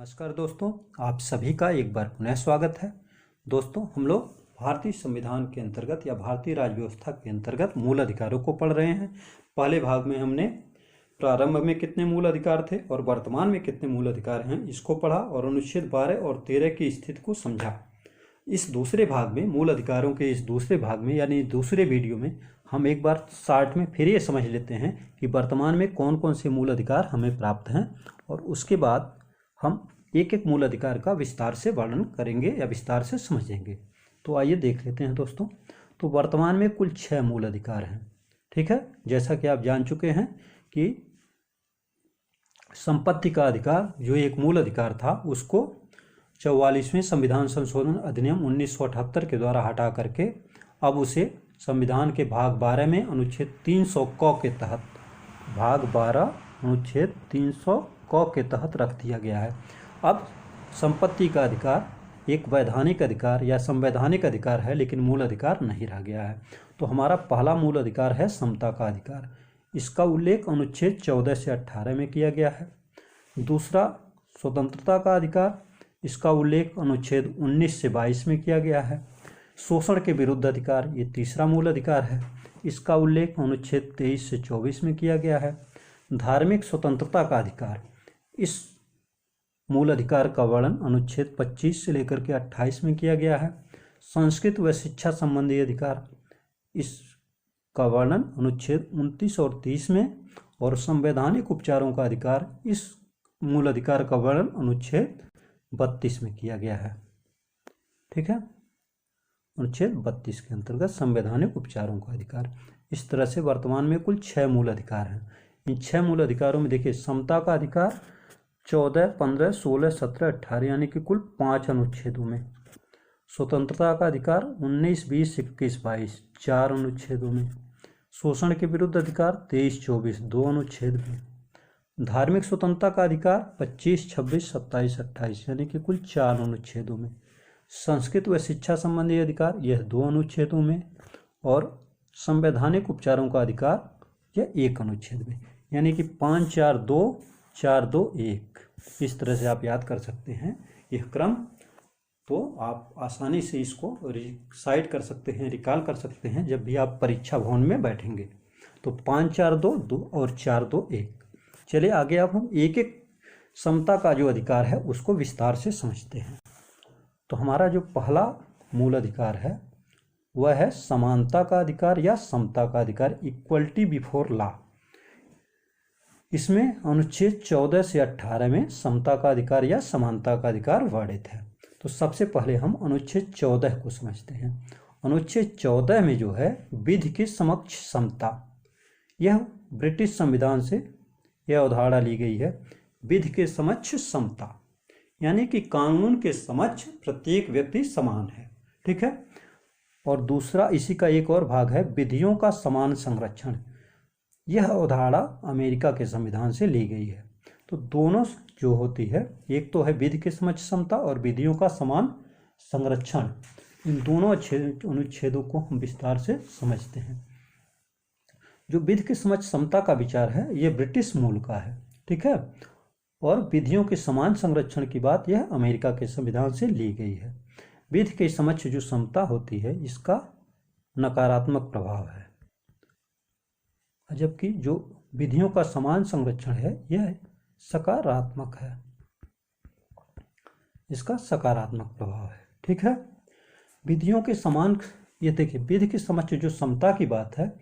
नमस्कार दोस्तों, आप सभी का एक बार पुनः स्वागत है। दोस्तों, हम लोग भारतीय संविधान के अंतर्गत या भारतीय राज्य व्यवस्था के अंतर्गत मूल अधिकारों को पढ़ रहे हैं। पहले भाग में हमने प्रारंभ में कितने मूल अधिकार थे और वर्तमान में कितने मूल अधिकार हैं इसको पढ़ा और अनुच्छेद 12 और 13 की स्थिति को समझा। इस दूसरे भाग में मूल अधिकारों के इस दूसरे भाग में यानी दूसरे वीडियो में हम एक बार शॉर्ट में फिर ये समझ लेते हैं कि वर्तमान में कौन कौन से मूल अधिकार हमें प्राप्त हैं और उसके बाद हम एक एक मूल अधिकार का विस्तार से वर्णन करेंगे या विस्तार से समझेंगे। तो आइए देख लेते हैं दोस्तों। तो वर्तमान में कुल 6 मूल अधिकार हैं। ठीक है, जैसा कि आप जान चुके हैं कि संपत्ति का अधिकार जो एक मूल अधिकार था उसको 44वें संविधान संशोधन अधिनियम 1978 के द्वारा हटा करके अब उसे संविधान के भाग 12 में अनुच्छेद 300 क के तहत भाग 12 अनुच्छेद 300 क के तहत रख दिया गया है। अब संपत्ति का अधिकार एक वैधानिक अधिकार या संवैधानिक अधिकार है, लेकिन मूल अधिकार नहीं रह गया है। तो हमारा पहला मूल अधिकार है समता का अधिकार। इसका उल्लेख अनुच्छेद 14 से 18 में किया गया है। दूसरा स्वतंत्रता का अधिकार, इसका उल्लेख अनुच्छेद 19 से 22 में किया गया है। शोषण के विरुद्ध अधिकार, ये तीसरा मूल अधिकार है। इसका उल्लेख अनुच्छेद 23 से 24 में किया गया है। धार्मिक स्वतंत्रता का अधिकार, इस मूल अधिकार का वर्णन अनुच्छेद 25 से लेकर के 28 में किया गया है। संस्कृत व शिक्षा संबंधी अधिकार, इसका वर्णन अनुच्छेद 29 और 30 में, और संवैधानिक उपचारों का अधिकार, इस मूल अधिकार का वर्णन अनुच्छेद 32 में किया गया है। ठीक है, अनुच्छेद 32 के अंतर्गत संवैधानिक उपचारों का अधिकार। इस तरह से वर्तमान में कुल 6 मूल अधिकार हैं। इन 6 मूल अधिकारों में देखिए, समता का अधिकार 14, 15, 16, 17, 18 यानी कि कुल 5 अनुच्छेदों में। स्वतंत्रता का अधिकार 19, 20, 21, 22 4 अनुच्छेदों में। शोषण के विरुद्ध अधिकार 23, 24 2 अनुच्छेद में। धार्मिक स्वतंत्रता का अधिकार 25, 26, 27, 28 यानी कि कुल 4 अनुच्छेदों में। संस्कृत व शिक्षा संबंधी अधिकार यह 2 अनुच्छेदों में, और संवैधानिक उपचारों का अधिकार यह 1 अनुच्छेद में। यानी कि 5, 4, 2 4, 2, 1 इस तरह से आप याद कर सकते हैं यह क्रम। तो आप आसानी से इसको रिसाइट कर सकते हैं, रिकॉल कर सकते हैं जब भी आप परीक्षा भवन में बैठेंगे। तो 5, 4, 2 2 और 4, 2, 1। चलिए आगे अब हम एक एक समता का जो अधिकार है उसको विस्तार से समझते हैं। तो हमारा जो पहला मूल अधिकार है वह है समानता का अधिकार या समता का अधिकार, इक्वलिटी बिफोर लॉ। इसमें अनुच्छेद 14 से 18 में समता का अधिकार या समानता का अधिकार वर्णित है। तो सबसे पहले हम अनुच्छेद 14 को समझते हैं। अनुच्छेद 14 में जो है विधि के समक्ष समता, यह ब्रिटिश संविधान से यह अवधारणा ली गई है। विधि के समक्ष समता यानी कि कानून के समक्ष प्रत्येक व्यक्ति समान है। ठीक है, और दूसरा इसी का एक और भाग है विधियों का समान संरक्षण। यह अवधारणा अमेरिका के संविधान से ली गई है। तो दोनों जो होती है, एक तो है विधि के समक्ष समता और विधियों का समान संरक्षण। इन दोनों अनुच्छेदों को हम विस्तार से समझते हैं। जो विधि के समक्ष समता का विचार है यह ब्रिटिश मूल का है। ठीक है, और विधियों के समान संरक्षण की बात यह अमेरिका के संविधान से ली गई है। विधि के समक्ष जो समता होती है इसका नकारात्मक प्रभाव है, जबकि जो विधियों का समान संरक्षण है यह सकारात्मक है, इसका सकारात्मक प्रभाव है। ठीक है, विधियों के समान, ये देखिए विधि के समक्ष जो समता की बात है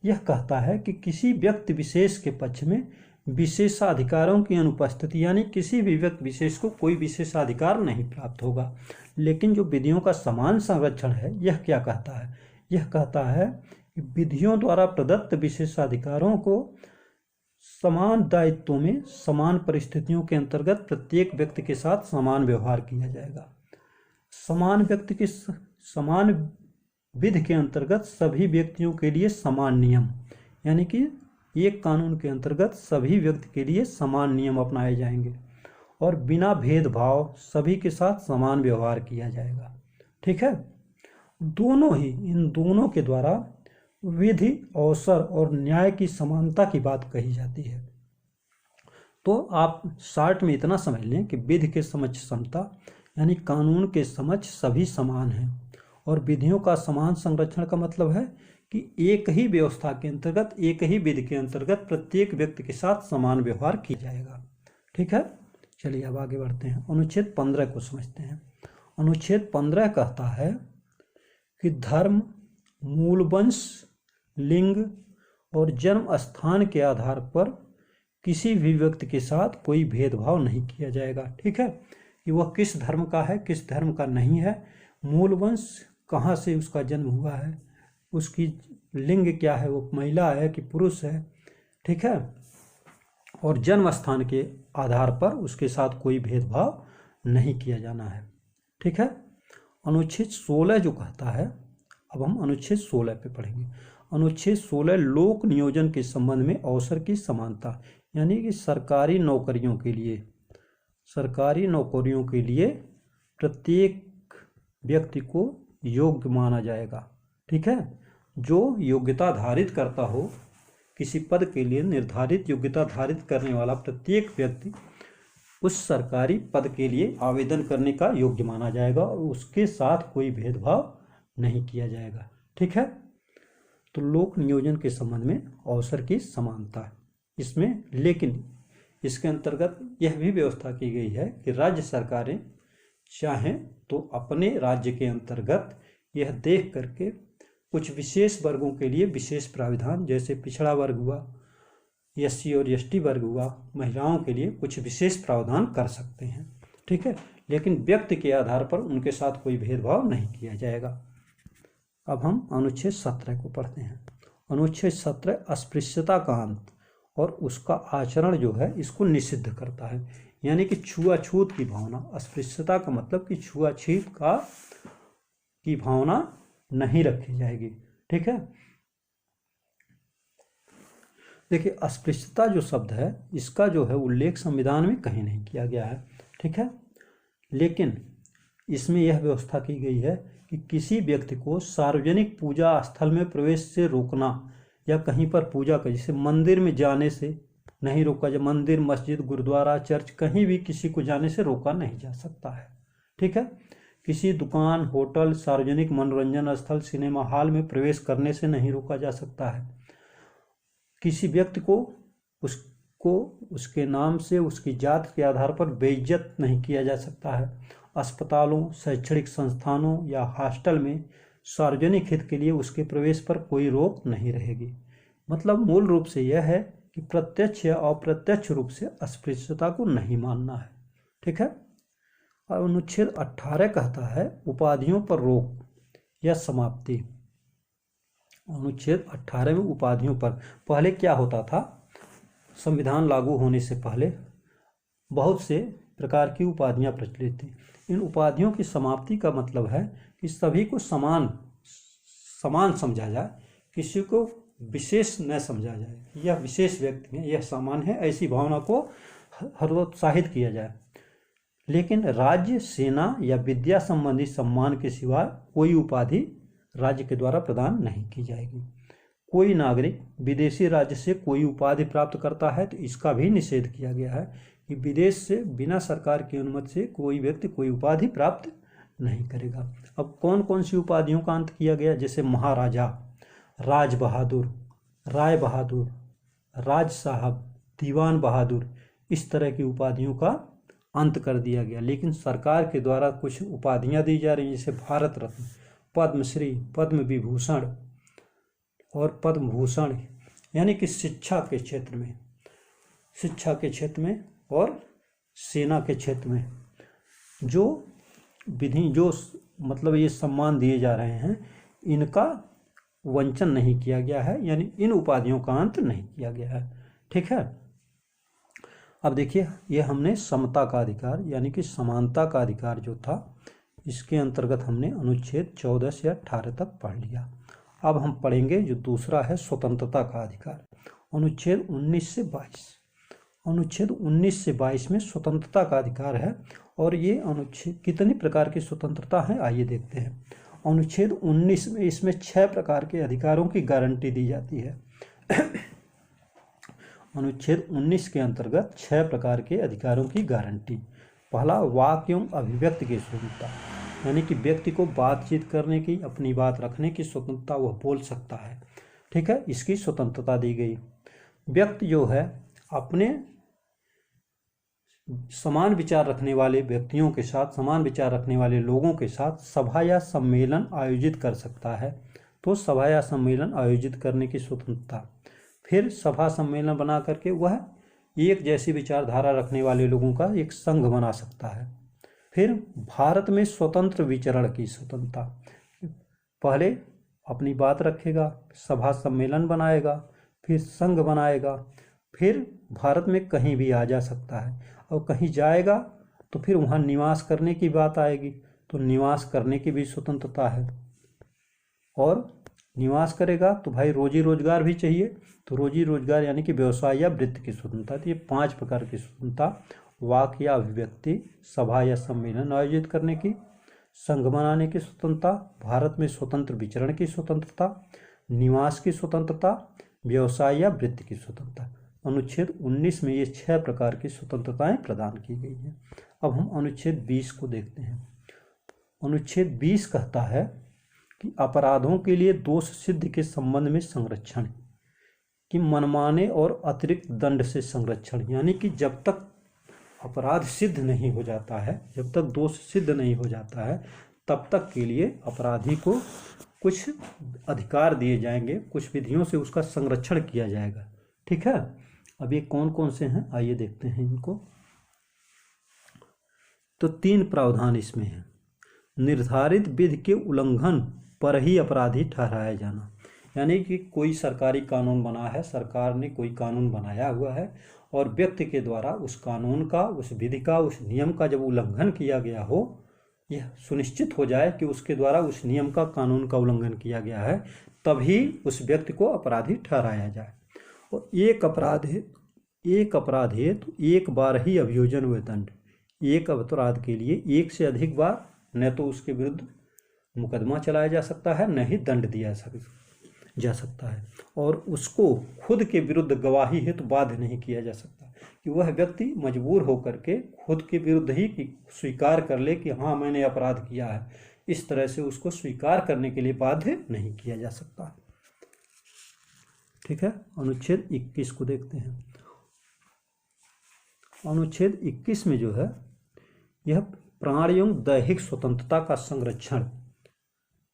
यह कहता है कि किसी व्यक्ति विशेष के पक्ष में विशेषाधिकारों की अनुपस्थिति, यानी किसी भी व्यक्ति विशेष को कोई विशेषाधिकार नहीं प्राप्त होगा। लेकिन जो विधियों का समान संरक्षण है यह क्या कहता है, यह कहता है कि विधियों द्वारा प्रदत्त विशेषाधिकारों को समान दायित्वों में समान परिस्थितियों के अंतर्गत प्रत्येक व्यक्ति के साथ समान व्यवहार किया जाएगा। समान व्यक्ति के समान विधि के अंतर्गत सभी व्यक्तियों के लिए समान नियम, यानी कि एक कानून के अंतर्गत सभी व्यक्ति के लिए समान नियम अपनाए जाएंगे और बिना भेदभाव सभी के साथ समान व्यवहार किया जाएगा। ठीक है, दोनों ही इन दोनों के द्वारा विधि, अवसर और न्याय की समानता की बात कही जाती है। तो आप शॉर्ट में इतना समझ लें कि विधि के समक्ष समता, यानी कानून के समक्ष सभी समान हैं, और विधियों का समान संरक्षण का मतलब है कि एक ही व्यवस्था के अंतर्गत, एक ही विधि के अंतर्गत प्रत्येक व्यक्ति के साथ समान व्यवहार किया जाएगा। ठीक है, चलिए अब आगे बढ़ते हैं। अनुच्छेद 15 को समझते हैं। अनुच्छेद 15 कहता है कि धर्म, मूल वंश, लिंग और जन्म स्थान के आधार पर किसी भी व्यक्ति के साथ कोई भेदभाव नहीं किया जाएगा। ठीक है, कि वह किस धर्म का है, किस धर्म का नहीं है, मूल वंश कहाँ से उसका जन्म हुआ है, उसकी लिंग क्या है, वो महिला है कि पुरुष है। ठीक है, और जन्म स्थान के आधार पर उसके साथ कोई भेदभाव नहीं किया जाना है। ठीक है, अनुच्छेद 16 जो कहता है, अब हम अनुच्छेद 16 पे पढ़ेंगे। अनुच्छेद 16 लोक नियोजन के संबंध में अवसर की समानता, यानी कि सरकारी नौकरियों के लिए प्रत्येक व्यक्ति को योग्य माना जाएगा। ठीक है, जो योग्यता धारित करता हो, किसी पद के लिए निर्धारित योग्यता धारित करने वाला प्रत्येक व्यक्ति उस सरकारी पद के लिए आवेदन करने का योग्य माना जाएगा और उसके साथ कोई भेदभाव नहीं किया जाएगा। ठीक है, तो लोक नियोजन के संबंध में अवसर की समानता इसमें, लेकिन इसके अंतर्गत यह भी व्यवस्था की गई है कि राज्य सरकारें चाहें तो अपने राज्य के अंतर्गत यह देख करके कुछ विशेष वर्गों के लिए विशेष प्राविधान, जैसे पिछड़ा वर्ग हुआ, SC और ST वर्ग हुआ, महिलाओं के लिए कुछ विशेष प्रावधान कर सकते हैं। ठीक है, लेकिन व्यक्ति के आधार पर उनके साथ कोई भेदभाव नहीं किया जाएगा। अब हम अनुच्छेद 17 को पढ़ते हैं। अनुच्छेद 17 अस्पृश्यता का अंत और उसका आचरण जो है इसको निषिद्ध करता है, यानी कि छुआछूत की भावना। अस्पृश्यता का मतलब कि छुआछूत की भावना नहीं रखी जाएगी। ठीक है, देखिए अस्पृश्यता जो शब्द है इसका जो है उल्लेख संविधान में कहीं नहीं किया गया है। ठीक है, लेकिन इसमें यह व्यवस्था की गई है कि किसी व्यक्ति को सार्वजनिक पूजा स्थल में प्रवेश से रोकना या कहीं पर पूजा कर, जैसे मंदिर में जाने से नहीं रोका जाए, मंदिर, मस्जिद, गुरुद्वारा, चर्च, कहीं भी किसी को जाने से रोका नहीं जा सकता है। ठीक है, किसी दुकान, होटल, सार्वजनिक मनोरंजन स्थल, सिनेमा हॉल में प्रवेश करने से नहीं रोका जा सकता है। किसी व्यक्ति को उसके नाम से, उसकी जात के आधार पर बेइज्जत नहीं किया जा सकता है। अस्पतालों, शैक्षणिक संस्थानों या हॉस्टल में सार्वजनिक हित के लिए उसके प्रवेश पर कोई रोक नहीं रहेगी। मतलब मूल रूप से यह है कि प्रत्यक्ष या अप्रत्यक्ष रूप से अस्पृश्यता को नहीं मानना है। ठीक है, और अनुच्छेद 18 कहता है उपाधियों पर रोक या समाप्ति। अनुच्छेद 18 में उपाधियों पर, पहले क्या होता था, संविधान लागू होने से पहले बहुत से प्रकार की उपाधियां प्रचलित थी। इन उपाधियों की समाप्ति का मतलब है कि सभी को समान समझा जाए, किसी को विशेष न समझा जाए, यह विशेष व्यक्ति है, यह समान है, ऐसी भावना को हतोत्साहित किया जाए। लेकिन राज्य, सेना या विद्या संबंधी सम्मान के सिवा कोई उपाधि राज्य के द्वारा प्रदान नहीं की जाएगी। कोई नागरिक विदेशी राज्य से कोई उपाधि प्राप्त करता है तो इसका भी निषेध किया गया है कि विदेश से बिना सरकार की अनुमति से कोई व्यक्ति कोई उपाधि प्राप्त नहीं करेगा। अब कौन कौन सी उपाधियों का अंत किया गया, जैसे महाराजा, राज बहादुर, राय बहादुर, राज साहब, दीवान बहादुर, इस तरह की उपाधियों का अंत कर दिया गया। लेकिन सरकार के द्वारा कुछ उपाधियां दी जा रही हैं, जैसे भारत रत्न, पद्मश्री, पद्म विभूषण और पद्म भूषण, यानी कि शिक्षा के क्षेत्र में और सेना के क्षेत्र में जो मतलब ये सम्मान दिए जा रहे हैं, इनका वंचन नहीं किया गया है, यानी इन उपाधियों का अंत नहीं किया गया है। ठीक है, अब देखिए ये हमने समता का अधिकार यानी कि समानता का अधिकार जो था, इसके अंतर्गत हमने अनुच्छेद 14 से 18 तक पढ़ लिया। अब हम पढ़ेंगे जो दूसरा है स्वतंत्रता का अधिकार, अनुच्छेद 19 से 22। अनुच्छेद 19 से 22 में स्वतंत्रता का अधिकार है, और ये अनुच्छेद कितनी प्रकार की स्वतंत्रता है आइए देखते हैं। अनुच्छेद 19 में इसमें 6 प्रकार के अधिकारों की गारंटी दी जाती है। अनुच्छेद 19 के अंतर्गत 6 प्रकार के अधिकारों की गारंटी। पहला, वाक एवं अभिव्यक्ति की स्वतंत्रता, यानी कि व्यक्ति को बातचीत करने की, अपनी बात रखने की स्वतंत्रता, वह बोल सकता है। ठीक है, इसकी स्वतंत्रता दी गई। व्यक्ति जो है अपने समान विचार रखने वाले व्यक्तियों के साथ, समान विचार रखने वाले लोगों के साथ सभा या सम्मेलन आयोजित कर सकता है। तो सभा या सम्मेलन आयोजित करने की स्वतंत्रता। फिर सभा सम्मेलन बना करके वह एक जैसी विचारधारा रखने वाले लोगों का एक संघ बना सकता है। फिर भारत में स्वतंत्र विचरण की स्वतंत्रता। पहले अपनी बात रखेगा, सभा सम्मेलन बनाएगा, फिर संघ बनाएगा, फिर भारत में कहीं भी आ जा सकता है। और कहीं जाएगा तो फिर वहाँ निवास करने की बात आएगी, तो निवास करने की भी स्वतंत्रता है। और निवास करेगा तो भाई रोजी रोजगार भी चाहिए, तो रोजी रोजगार यानी कि व्यवसाय या वृत्ति की स्वतंत्रता। तो ये 5 प्रकार की स्वतंत्रता, वाक या अभिव्यक्ति, सभा या सम्मेलन आयोजित करने की, संघ बनाने की स्वतंत्रता, भारत में स्वतंत्र विचरण की स्वतंत्रता, निवास की स्वतंत्रता, व्यवसाय या वृत्ति की स्वतंत्रता। अनुच्छेद 19 में ये 6 प्रकार की स्वतंत्रताएं प्रदान की गई हैं। अब हम अनुच्छेद 20 को देखते हैं। अनुच्छेद 20 कहता है कि अपराधों के लिए दोष सिद्ध के संबंध में संरक्षण, कि मनमाने और अतिरिक्त दंड से संरक्षण, यानी कि जब तक अपराध सिद्ध नहीं हो जाता है, जब तक दोष सिद्ध नहीं हो जाता है, तब तक के लिए अपराधी को कुछ अधिकार दिए जाएंगे, कुछ विधियों से उसका संरक्षण किया जाएगा। ठीक है, अब ये कौन कौन से हैं आइए देखते हैं इनको। तो 3 प्रावधान इसमें हैं। निर्धारित विधि के उल्लंघन पर ही अपराधी ठहराया जाना, यानी कि कोई सरकारी कानून बना है, सरकार ने कोई कानून बनाया हुआ है और व्यक्ति के द्वारा उस कानून का, उस विधि का, उस नियम का जब उल्लंघन किया गया हो, यह सुनिश्चित हो जाए कि उसके द्वारा उस नियम का, कानून का उल्लंघन किया गया है, तभी उस व्यक्ति को अपराधी ठहराया जाए। और एक अपराध है तो एक बार ही अभियोजन व दंड। एक अपराध के लिए एक से अधिक बार न तो उसके विरुद्ध मुकदमा चलाया जा सकता है, न ही दंड दिया जा सकता है। और उसको खुद के विरुद्ध गवाही हेतु बाध्य नहीं किया जा सकता कि वह व्यक्ति मजबूर होकर के खुद के विरुद्ध ही स्वीकार कर ले कि हाँ मैंने अपराध किया है। इस तरह से उसको स्वीकार करने के लिए बाध्य नहीं किया जा सकता। ठीक है, अनुच्छेद 21 को देखते हैं। अनुच्छेद 21 में जो है यह प्राण एवं दैहिक स्वतंत्रता का संरक्षण,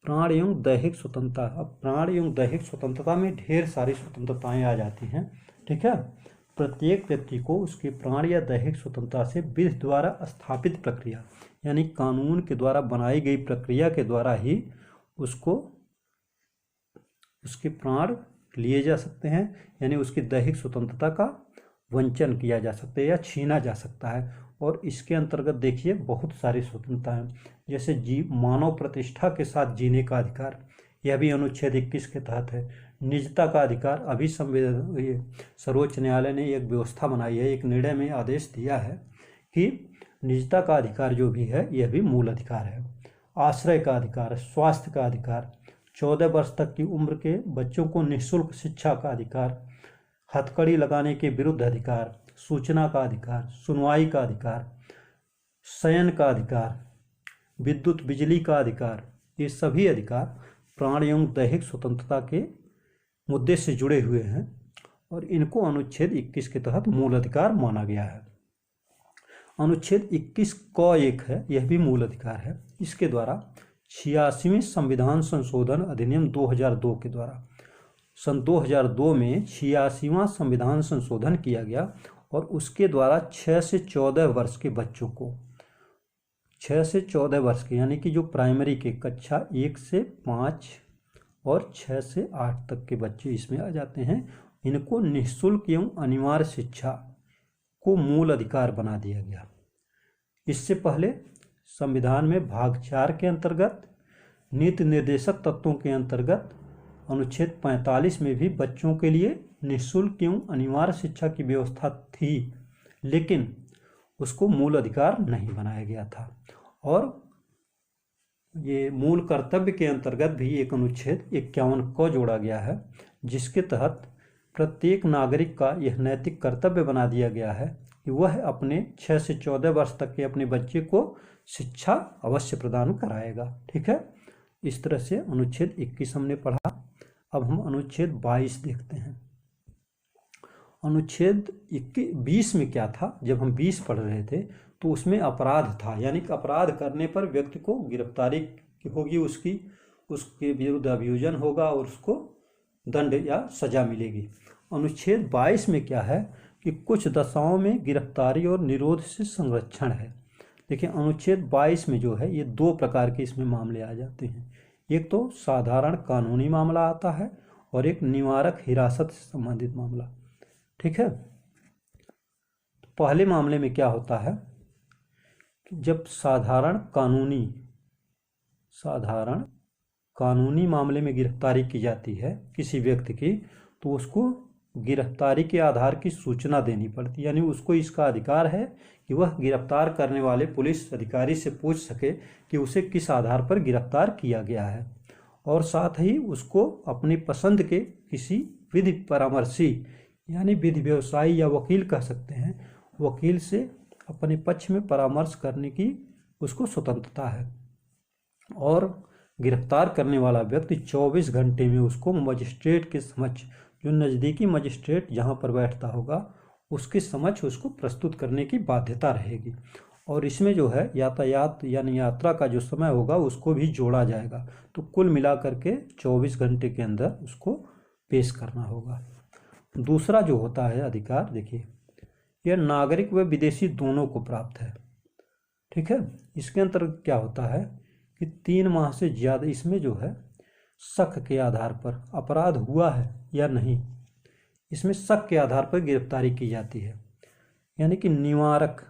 प्राण एवं दैहिक स्वतंत्रता। अब प्राण एवं दैहिक स्वतंत्रता में ढेर सारी स्वतंत्रताएं आ जाती हैं। ठीक है, प्रत्येक व्यक्ति को उसके प्राण या दैहिक स्वतंत्रता से विधि द्वारा स्थापित प्रक्रिया, यानी कानून के द्वारा बनाई गई प्रक्रिया के द्वारा ही उसको उसके प्राण लिए जा सकते हैं, यानी उसकी दैहिक स्वतंत्रता का वंचन किया जा सकता है या छीना जा सकता है। और इसके अंतर्गत देखिए बहुत सारी स्वतंत्रता है, जैसे मानव प्रतिष्ठा के साथ जीने का अधिकार, यह भी अनुच्छेद 21 के तहत है। निजता का अधिकार, अभी सर्वोच्च न्यायालय ने एक व्यवस्था बनाई है, एक निर्णय में आदेश दिया है कि निजता का अधिकार जो भी है यह भी मूल अधिकार है। आश्रय का अधिकार, स्वास्थ्य का अधिकार, 14 वर्ष तक की उम्र के बच्चों को निःशुल्क शिक्षा का अधिकार, हथकड़ी लगाने के विरुद्ध अधिकार, सूचना का अधिकार, सुनवाई का अधिकार, शयन का अधिकार, विद्युत बिजली का अधिकार, ये सभी अधिकार प्राण एवं दैहिक स्वतंत्रता के मुद्दे से जुड़े हुए हैं और इनको अनुच्छेद 21 के तहत मूल अधिकार माना गया है। अनुच्छेद 21 क 1 है, यह भी मूल अधिकार है। इसके द्वारा 86वें संविधान संशोधन अधिनियम 2002 के द्वारा सन 2002 में 86वां संविधान संशोधन किया गया और उसके द्वारा 6 से 14 वर्ष के बच्चों को, 6 से 14 वर्ष के यानी कि जो प्राइमरी के कक्षा 1 से 5 और 6 से 8 तक के बच्चे इसमें आ जाते हैं, इनको निःशुल्क एवं अनिवार्य शिक्षा को मूल अधिकार बना दिया गया। इससे पहले संविधान में भाग 4 के अंतर्गत नीति निर्देशक तत्वों के अंतर्गत अनुच्छेद 45 में भी बच्चों के लिए निःशुल्क एवं अनिवार्य शिक्षा की व्यवस्था थी, लेकिन उसको मूल अधिकार नहीं बनाया गया था। और ये मूल कर्तव्य के अंतर्गत भी एक अनुच्छेद 51 को जोड़ा गया है, जिसके तहत प्रत्येक नागरिक का यह नैतिक कर्तव्य बना दिया गया है कि वह अपने 6 से 14 वर्ष तक के अपने बच्चे को शिक्षा अवश्य प्रदान कराएगा। ठीक है, इस तरह से अनुच्छेद 21 हमने पढ़ा। अब हम अनुच्छेद 22 देखते हैं। अनुच्छेद 20 में क्या था, जब हम 20 पढ़ रहे थे तो उसमें अपराध था, यानी कि अपराध करने पर व्यक्ति को गिरफ्तारी होगी, उसके विरुद्ध अभियोजन होगा और उसको दंड या सजा मिलेगी। अनुच्छेद 22 में क्या है कि कुछ दशाओं में गिरफ्तारी और निरोध से संरक्षण है। देखिए अनुच्छेद 22 में जो है ये 2 प्रकार के इसमें मामले आ जाते हैं। एक तो साधारण कानूनी मामला आता है और एक निवारक हिरासत से संबंधित मामला। ठीक है, तो पहले मामले में क्या होता है कि जब साधारण कानूनी मामले में गिरफ्तारी की जाती है किसी व्यक्ति की, तो उसको गिरफ्तारी के आधार की सूचना देनी पड़ती है, यानी उसको इसका अधिकार है कि वह गिरफ्तार करने वाले पुलिस अधिकारी से पूछ सके कि उसे किस आधार पर गिरफ्तार किया गया है, और साथ ही उसको अपनी पसंद के किसी विधि परामर्शी यानी विधि व्यवसायी या वकील कह सकते हैं, वकील से अपने पक्ष में परामर्श करने की उसको स्वतंत्रता है। और गिरफ्तार करने वाला व्यक्ति 24 घंटे में उसको मजिस्ट्रेट के समक्ष, जो नज़दीकी मजिस्ट्रेट जहाँ पर बैठता होगा उसके समक्ष उसको प्रस्तुत करने की बाध्यता रहेगी। और इसमें जो है यातायात यानी यात्रा का जो समय होगा उसको भी जोड़ा जाएगा। तो कुल मिलाकर के 24 घंटे के अंदर उसको पेश करना होगा। दूसरा जो होता है अधिकार, देखिए यह नागरिक व विदेशी दोनों को प्राप्त है। ठीक है, इसके अंतर्गत क्या होता है कि 3 माह से ज़्यादा, इसमें जो है शक के आधार पर अपराध हुआ है या नहीं, इसमें शक के आधार पर गिरफ्तारी की जाती है। यानी कि निवारक,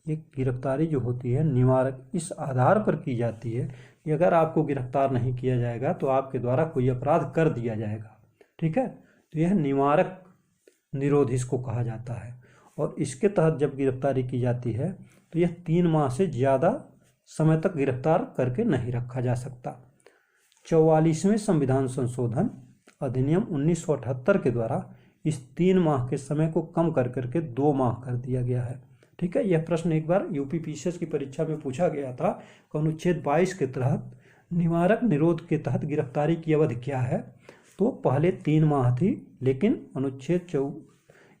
एक गिरफ्तारी जो होती है निवारक इस आधार पर की जाती है कि अगर आपको गिरफ्तार नहीं किया जाएगा तो आपके द्वारा कोई अपराध कर दिया जाएगा। ठीक है, तो यह निवारक निरोध इसको कहा जाता है। और इसके तहत जब गिरफ्तारी की जाती है तो यह 3 माह से ज़्यादा समय तक गिरफ्तार करके नहीं रखा जा सकता। 44वें संविधान संशोधन अधिनियम 1978 के द्वारा इस 3 माह के समय को कम कर करके 2 माह कर दिया गया है। ठीक है, यह प्रश्न एक बार यूपीपीसीएस की परीक्षा में पूछा गया था। अनुच्छेद 22 के तहत निवारक निरोध के तहत गिरफ्तारी की अवधि क्या है, तो पहले 3 माह थी, लेकिन अनुच्छेद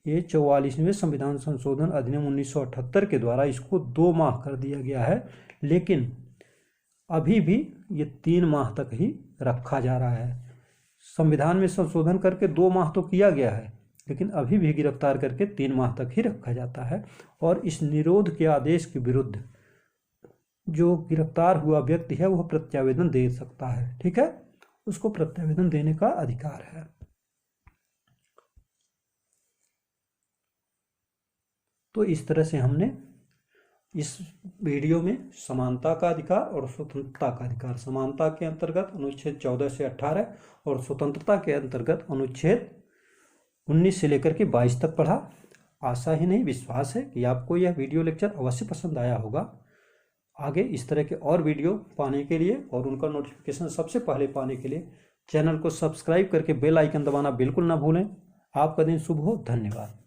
44वें संविधान संशोधन अधिनियम 1978 के द्वारा इसको 2 माह कर दिया गया है। लेकिन अभी भी ये 3 माह तक ही रखा जा रहा है। संविधान में संशोधन करके 2 माह तो किया गया है, लेकिन अभी भी गिरफ्तार करके 3 माह तक ही रखा जाता है। और इस निरोध के आदेश के विरुद्ध जो गिरफ्तार हुआ व्यक्ति है वह प्रत्यावेदन दे सकता है। ठीक है, उसको प्रत्यावेदन देने का अधिकार है। तो इस तरह से हमने इस वीडियो में समानता का अधिकार और स्वतंत्रता का अधिकार, समानता के अंतर्गत अनुच्छेद 14 से 18 और स्वतंत्रता के अंतर्गत अनुच्छेद 19 से लेकर के 22 तक पढ़ा। आशा ही नहीं विश्वास है कि आपको यह वीडियो लेक्चर अवश्य पसंद आया होगा। आगे इस तरह के और वीडियो पाने के लिए और उनका नोटिफिकेशन सबसे पहले पाने के लिए चैनल को सब्सक्राइब करके बेल आइकन दबाना बिल्कुल ना भूलें। आपका दिन शुभ हो। धन्यवाद।